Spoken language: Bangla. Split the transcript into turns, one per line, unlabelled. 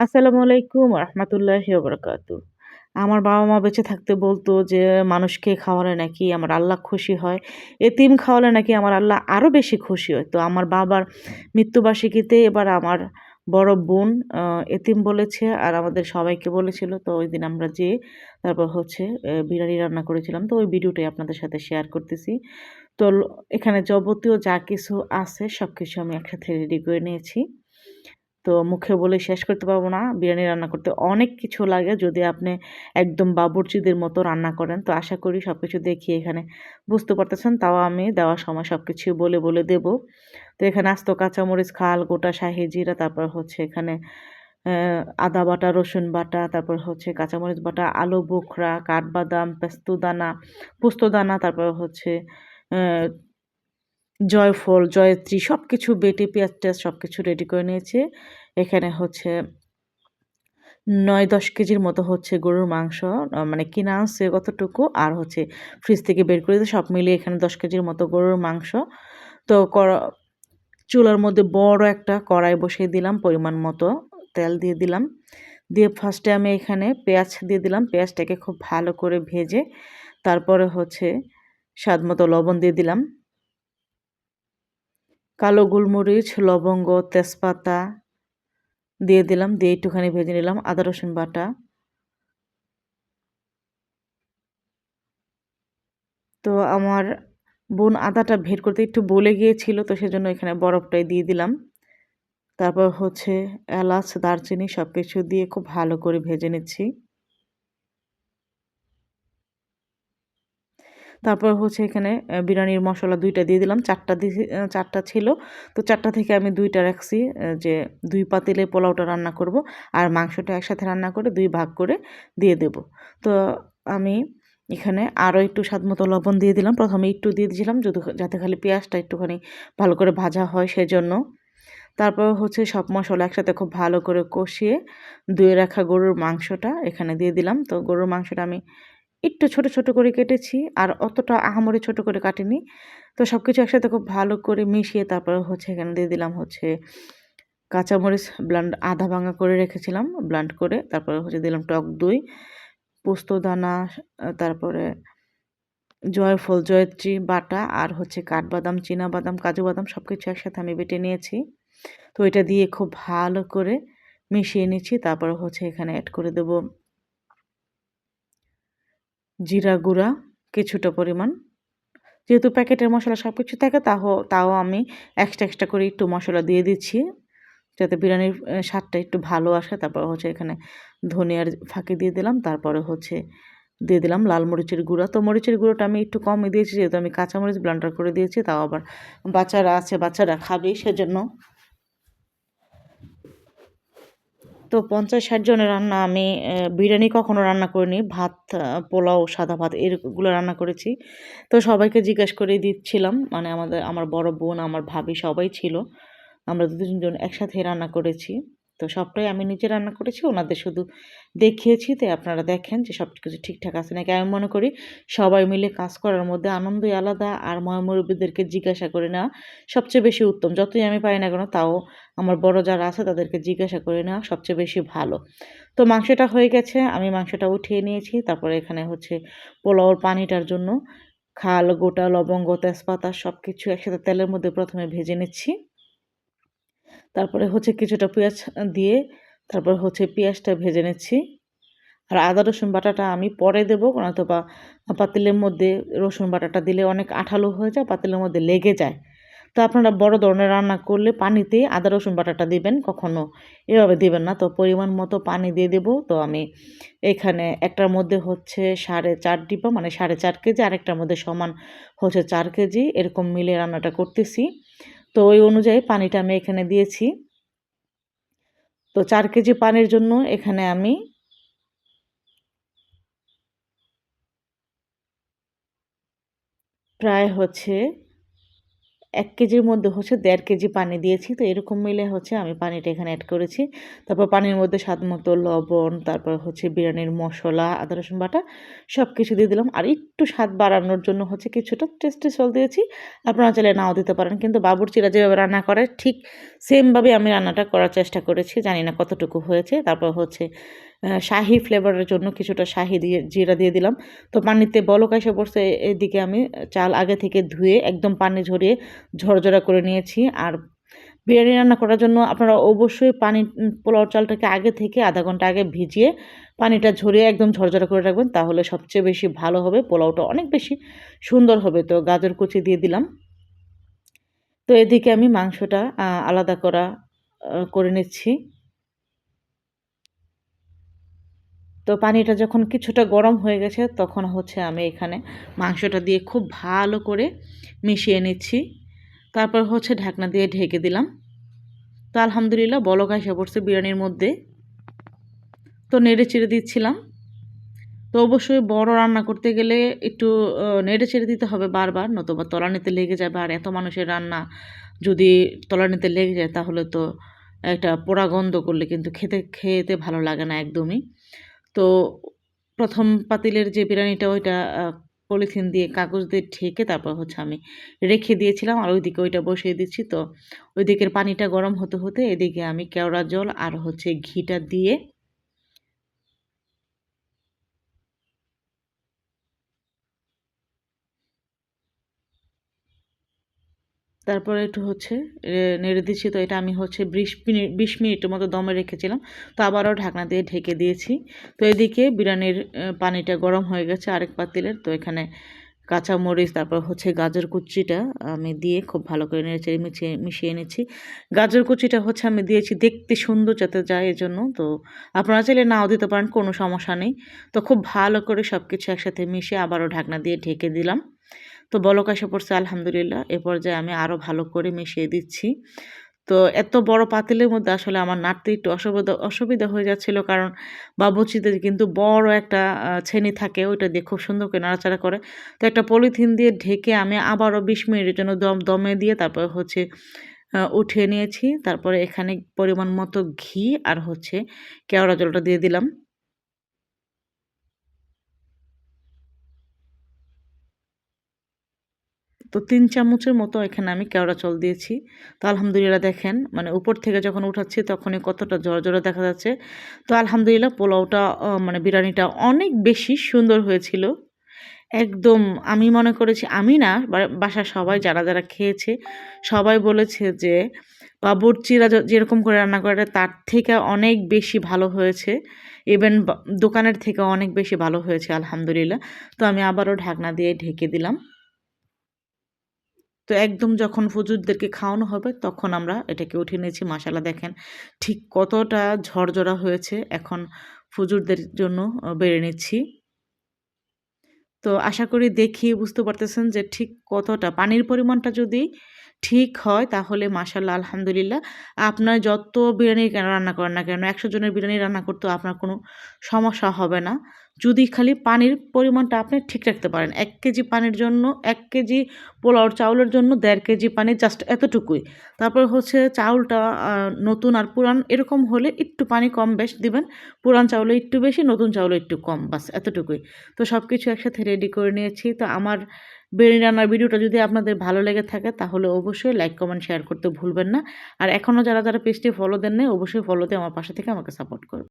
আসসালামু আলাইকুম রহমতুল্লাহি ওয়া বারাকাতুহু। আমার বাবা-মা বেঁচে থাকতে বলতো যে, "মানুষকে খাওয়ালে নাকি আমার আল্লাহ খুশি হয়। এতিম খাওয়ালে নাকি আমার আল্লাহ আরো বেশি খুশি হয়।" তো আমার বাবার মৃত্যুবার্ষিকীতে এবার আমার বড় বোন আ এতিম বলেছে আর আমাদের সবাইকে বলেছিল। তো ঐদিন আমরা যেয়ে তারপর হচ্ছে বিরিয়ানি রান্না করেছিলাম। তো ওই ভিডিওটাই আপনাদের সাথে শেয়ার করতেছি। তো এখানে যাবতীয় যা কিছু আছে সবকিছু আমি একসাথে রেডি করে নিয়েছি। তো মুখে বলে শেষ করতে পারব না। বিরিয়ানি রান্না করতে অনেক কিছু লাগে যদি আপনি একদম বাবুর্চিদের মতো রান্না করেন। তো আশা করি সবকিছু দেখিয়ে এখানে বুঝতে পারতেছেন। তাও আমি দেওয়ার সময় সবকিছু বলে দেব। তো এখানে আস্ত কাঁচামরিচ, খাল, গোটা শাহি জিরা, তারপর হচ্ছে এখানে আদা বাটা, রসুন বাটা, তারপর হচ্ছে কাঁচামরিচ বাটা, আলু বোখরা, কাঠবাদাম, পোস্তদানা, তারপর হচ্ছে অ্যা জয়ফল, জয়িত্রী সবকিছু বেটে পেঁয়াজ-টেয়াজ সবকিছু রেডি করে নিয়েছি। এখানে হচ্ছে ৯-১০ কেজির মতো হচ্ছে গরুর মাংস মানে কিনা আনছে কতটুকু আর হচ্ছে ফ্রিজ থেকে বের করে দিয়ে সব মিলিয়ে এখানে ১০ কেজির মতো গরুর মাংস। তো চুলার মধ্যে বড় একটা কড়াই বসিয়ে দিলাম পরিমাণ মতো তেল দিয়ে দিলাম। দিয়ে ফার্স্টে আমি এখানে পেঁয়াজ দিয়ে দিলাম। পেঁয়াজটাকে খুব ভালো করে ভেজে তারপরে হচ্ছে স্বাদমতো লবণ দিয়ে দিলাম। কালো গোলমরিচ, লবঙ্গ, তেজপাতা দিয়ে দিলাম। দিয়ে একটুখানি ভেজে নিলাম। আদা রসুন বাটা। তো আমার বোন আদাটা বের করতে একটু বলে গিয়েছিল তো সেজন্য এখানে বরফটাই দিয়ে দিলাম। তারপর হচ্ছে এলাচ, দারচিনি সবকিছু দিয়ে খুব ভালো করে ভেজে নিচ্ছি। তারপর হচ্ছে এখানে বিরিয়ানির মসলা ২ টা দিয়ে দিলাম। ৪ টা ৪ টা ছিল। তো ৪ টা থেকে আমি ২ টা রাখছি যে ২ পাতিলে পোলাওটা রান্না করব। আর মাংসটা একসাথে রান্না করে ২ ভাগ করে দিয়ে দেব। তো আমি এখানে আরো একটু স্বাদমতো লবণ দিয়ে দিলাম। ১ম এ একটু দিয়ে দিয়েছিলাম যাতে খালি পেঁয়াজটা একটুখানি ভালো করে ভাজা হয় সেজন্য। তারপর হচ্ছে সব মসলা একসাথে খুব ভালো করে কষিয়ে ধুয়ে রাখা গরুর মাংসটা এখানে দিয়ে দিলাম। তো গরুর মাংসটা আমি একটু ছোট করে কেটেছি। আর অতটা আহামরি ছোট করে কাটিনি। তো সবকিছু একসাথে খুব ভালো করে মিশিয়ে তারপরে হচ্ছে এখানে দিয়ে দিলাম হচ্ছে কাঁচামরিচ আধা ভাঙা করে রেখেছিলাম ব্লান্ড করে। তারপরে হচ্ছে দিলাম টক দই, পোস্তদানা, তারপরে জয়ফল, জয়িত্রী বাটা আর হচ্ছে কাঠবাদাম, চিনাবাদাম, কাজু বাদাম সবকিছু একসাথে আমি বেটে নিয়েছি। তো এটা দিয়ে খুব ভালো করে মিশিয়ে নিচ্ছি। তারপরে হচ্ছে এখানে এড করে দেব জিরা গুঁড়া কিছুটা পরিমাণ। যেহেতু প্যাকেটের মসলা সবকিছু থাকে তাও আমি এক্সট্রা করে একটু মসলা দিয়ে দিচ্ছি। যাতে বিরিয়ানির স্বাদটা একটু ভালো আসে। তারপর হচ্ছে এখানে ধনিয়ার ফাঁকি দিয়ে দিলাম। তারপরে হচ্ছে দিয়ে দিলাম লাল মরিচের গুঁড়া। তো মরিচের গুঁড়োটা আমি একটু কমই দিয়েছি যেহেতু আমি কাঁচামরিচ ব্লেন্ডার করে দিয়েছি। তাও আবার বাচ্চারা আছে, বাচ্চারা খাবেই সেজন্য। তো ৫০-৬০ জনের রান্না আমি বিরিয়ানি কখনো রান্না করিনি। ভাত, পোলাও, সাদা ভাত এগুলো রান্না করেছি। তো সবাইকে জিজ্ঞেস করে দিচ্ছিলাম। মানে আমার বড় বোন, আমার ভাবি সবাই ছিল। আমরা ২-৩ জন একসাথেই রান্না করেছি। তো সবটাই আমি নিজে রান্না করেছি। ওনাদের শুধু দেখিয়েছি যে আপনারা দেখেন যে সবকিছু ঠিকঠাক আছে নাকি। আমি মনে করি সবাই মিলে কাজ করার মধ্যে আনন্দই আলাদা। আর মুরব্বিদেরকে জিজ্ঞাসা করে নেওয়া সবচেয়ে বেশি উত্তম। যতই আমি পারি না কেন তাও আমার বড় যারা আছে তাদেরকে জিজ্ঞাসা করে নেওয়া সবচেয়ে বেশি ভালো। তো মাংসটা হয়ে গেছে। আমি মাংসটা উঠিয়ে নিয়েছি। তারপরে এখানে হচ্ছে পোলাওর পানিটার জন্য খাল, গোটা লবঙ্গ, তেজপাতা সবকিছু একসাথে তেলের মধ্যে ১ম এ ভেজে নিচ্ছি। তারপরে হচ্ছে কিছুটা পেঁয়াজ দিয়ে তারপর হচ্ছে পেঁয়াজটা ভেজে নিচ্ছি। আর আদা রসুন বাটাটা আমি পরে দেবো নয়তোবা পাতিলের মধ্যে রসুন বাটাটা দিলে অনেক আঠালো হয়ে যায়, পাতিলের মধ্যে লেগে যায়। তো আপনারা বড় ধরনের রান্না করলে পানিতে আদা রসুন বাটাটা দিবেন, কখনো এভাবে দিবেন না। তো পরিমাণ মতো পানি দিয়ে দেবো। তো আমি এখানে একটার মধ্যে হচ্ছে ৪.৫ ডিপা মানে ৪.৫ কেজি, আরেকটার মধ্যে সমান হচ্ছে ৪ কেজি এরকম মিলিয়ে রান্নাটা করতেছি। তো ওই অনুযায়ী পানিটা আমি এখানে দিয়েছি। তো ৪ কেজি পানির জন্য এখানে আমি প্রায় হচ্ছে ১ কেজির মধ্যে হচ্ছে ১.৫ কেজি পানি দিয়েছি। তো এরকম মিলে হচ্ছে আমি পানিটা এখানে এড করেছি। তারপর পানির মধ্যে স্বাদমতো লবণ, তারপর হচ্ছে বিরিয়ানির মসলা, আদা রসুন বাটা সবকিছু দিয়ে দিলাম। আর একটু স্বাদ বাড়ানোর জন্য হচ্ছে কিছুটা টেস্টি সল্ট দিয়েছি। আপনারা চাইলে নাও দিতে পারেন। কিন্তু বাবুর্চিরা যেভাবে রান্না করে ঠিক সেমভাবে আমি রান্নাটা করার চেষ্টা করেছি। জানি না কতটুকু হয়েছে। তারপর হচ্ছে শাহি ফ্লেভারের জন্য কিছুটা শাহি দিয়ে জিরা দিয়ে দিলাম। তো পানিতে বলক এসে পড়ছে, এদিকে আমি চাল আগে থেকে ধুয়ে একদম পানি ঝরিয়ে ঝরঝরা করে নিয়েছি। আর বিরিয়ানি রান্না করার জন্য আপনারা অবশ্যই পোলাও চালটাকে আগে থেকে ০.৫ ঘন্টা আগে ভিজিয়ে পানিটা ঝরিয়ে একদম ঝরঝরা করে রাখবেন। তাহলে সবচেয়ে বেশি ভালো হবে। পোলাওটা অনেক বেশি সুন্দর হবে। তো গাজর কুচি দিয়ে দিলাম। তো এদিকে আমি মাংসটা আলাদা করে নিচ্ছি। তো পানিটা যখন কিছুটা গরম হয়ে গেছে তখন হচ্ছে আমি এখানে মাংসটা দিয়ে খুব ভালো করে মিশিয়ে নিচ্ছি। তারপর হচ্ছে ঢাকনা দিয়ে ঢেকে দিলাম। তো আলহামদুলিল্লাহ বলক আইসা পড়ছে বিরিয়ানির মধ্যে। তো নেড়ে-চেড়ে দিচ্ছিলাম। তো অবশ্যই বড় রান্না করতে গেলে একটু নেড়ে-চেড়ে দিতে হবে বারবার, নতুবা তলানিতে লেগে যাবে। আর এত মানুষের রান্না যদি তলানিতে লেগে যায় তাহলে তো একটা পোড়া গন্ধ করলে কিন্তু খেতে ভালো লাগে না একদমই। তো ১ম পাতিলের যে বিরিয়ানিটা ওইটা পলিথিন দিয়ে কাগজ দিয়ে ঢেকে তারপর হচ্ছে আমি রেখে দিয়েছিলাম। আর ওইদিকে ওইটা বসিয়ে দিচ্ছি। তো ওইদিকের পানিটা গরম হতে এদিকে আমি কেওড়া জল আর হচ্ছে ঘিটা দিয়ে তারপরে একটু হচ্ছে নেড়ে দিচ্ছি। তো এটা আমি হচ্ছে ২০ মিনিটের মতো দমে রেখেছিলাম। তো আবারও ঢাকনা দিয়ে ঢেকে দিয়েছি। তো এদিকে বিরিয়ানির পানিটা গরম হয়ে গেছে আরেক পাতিলের। তো এখানে কাঁচামরিচ, তারপর হচ্ছে গাজর কুচিটা আমি দিয়ে খুব ভালো করে নেড়েচেড়ে মিশিয়ে নিচ্ছি। গাজর কুচিটা হচ্ছে আমি দিয়েছি দেখতে সুন্দর যাতে যায় এজন্য। তো আপনারা চাইলে নাও দিতে পারেন, কোনো সমস্যা নেই। তো খুব ভালো করে সবকিছু একসাথে মিশিয়ে আবারও ঢাকনা দিয়ে ঢেকে দিলাম। তো বলক এসে পড়ছে আলহামদুলিল্লাহ। এ পর্যায়ে আমি আরও ভালো করে মিশিয়ে দিচ্ছি। তো এত বড় পাতিলের মধ্যে আসলে আমার নাড়তে একটু অসুবিধা হয়ে যাচ্ছিল। কারণ বাবুর্চিতে কিন্তু বড় একটা ছেনি থাকে, ওইটা দিয়ে খুব সুন্দর করে নাড়াচাড়া করে। তো একটা পলিথিন দিয়ে ঢেকে আমি আবারও ২০ মিনিটের জন্য দমে দিয়ে তারপরে হচ্ছে উঠিয়ে নিয়েছি। তারপরে এখানে পরিমাণ মতো ঘি আর হচ্ছে কেওড়া জলটা দিয়ে দিলাম। তো ৩ চামচের মতো এখানে আমি কেওড়া জল দিয়েছি। তো আলহামদুলিল্লাহ দেখেন মানে উপর থেকে যখন উঠাচ্ছি তখনই কতটা ঝরঝরে দেখা যাচ্ছে। তো আলহামদুলিল্লাহ পোলাওটা মানে বিরিয়ানিটা অনেক বেশি সুন্দর হয়েছিল। একদম আমি মনে করেছি, আমি না বাসার সবাই যারা খেয়েছে সবাই বলেছে যে বাবুর্চিরা যেরকম করে রান্না করে তার থেকে অনেক বেশি ভালো হয়েছে। ইভেন দোকানের থেকে অনেক বেশি ভালো হয়েছে আলহামদুলিল্লাহ। তো আমি আবারও ঢাকনা দিয়ে ঢেকে দিলাম। তো একদম যখন হুজুরদেরকে খাওয়ানো হবে তখন আমরা এটাকে উঠিয়ে নিয়েছি। মাশাআল্লাহ দেখেন ঠিক কতটা ঝরঝরা হয়েছে। এখন হুজুরদের জন্য বেড়ে নিচ্ছি। তো আশা করি দেখেই বুঝতে পারতেছেন যে ঠিক কতটা পানির পরিমাণটা যদি ঠিক হয় তাহলে মাশাআল্লাহ আলহামদুলিল্লাহ আপনার যত বিরিয়ানি কেন রান্না করেন না কেন ১০০ জনের বিরিয়ানি রান্না করতেও আপনার কোনো সমস্যা হবে না। যদি খালি পানির পরিমাণটা আপনি ঠিক রাখতে পারেন। ১ কেজি পানির জন্য ১ কেজি পোলাওর চাউলের জন্য ১.৫ কেজি পানি জাস্ট এতটুকুই। তারপর হচ্ছে চাউলটা নতুন আর পুরান এরকম হলে একটু পানি কম বেশ দিবেন। পুরান চাউলে একটু বেশি, নতুন চাউলে একটু কম, বাস এতটুকুই। তো সবকিছু একসাথে রেডি করে নিয়েছি। তো আমার বিরিয়ানি রান্নার ভিডিওটা যদি আপনাদের ভালো লেগে থাকে তাহলে অবশ্যই লাইক, কমেন্ট, শেয়ার করতে ভুলবেন না। আর এখনও যারা পেজটি ফলো দেন নাই অবশ্যই ফলো দিয়ে আমার পাশে থেকে আমাকে সাপোর্ট করবেন।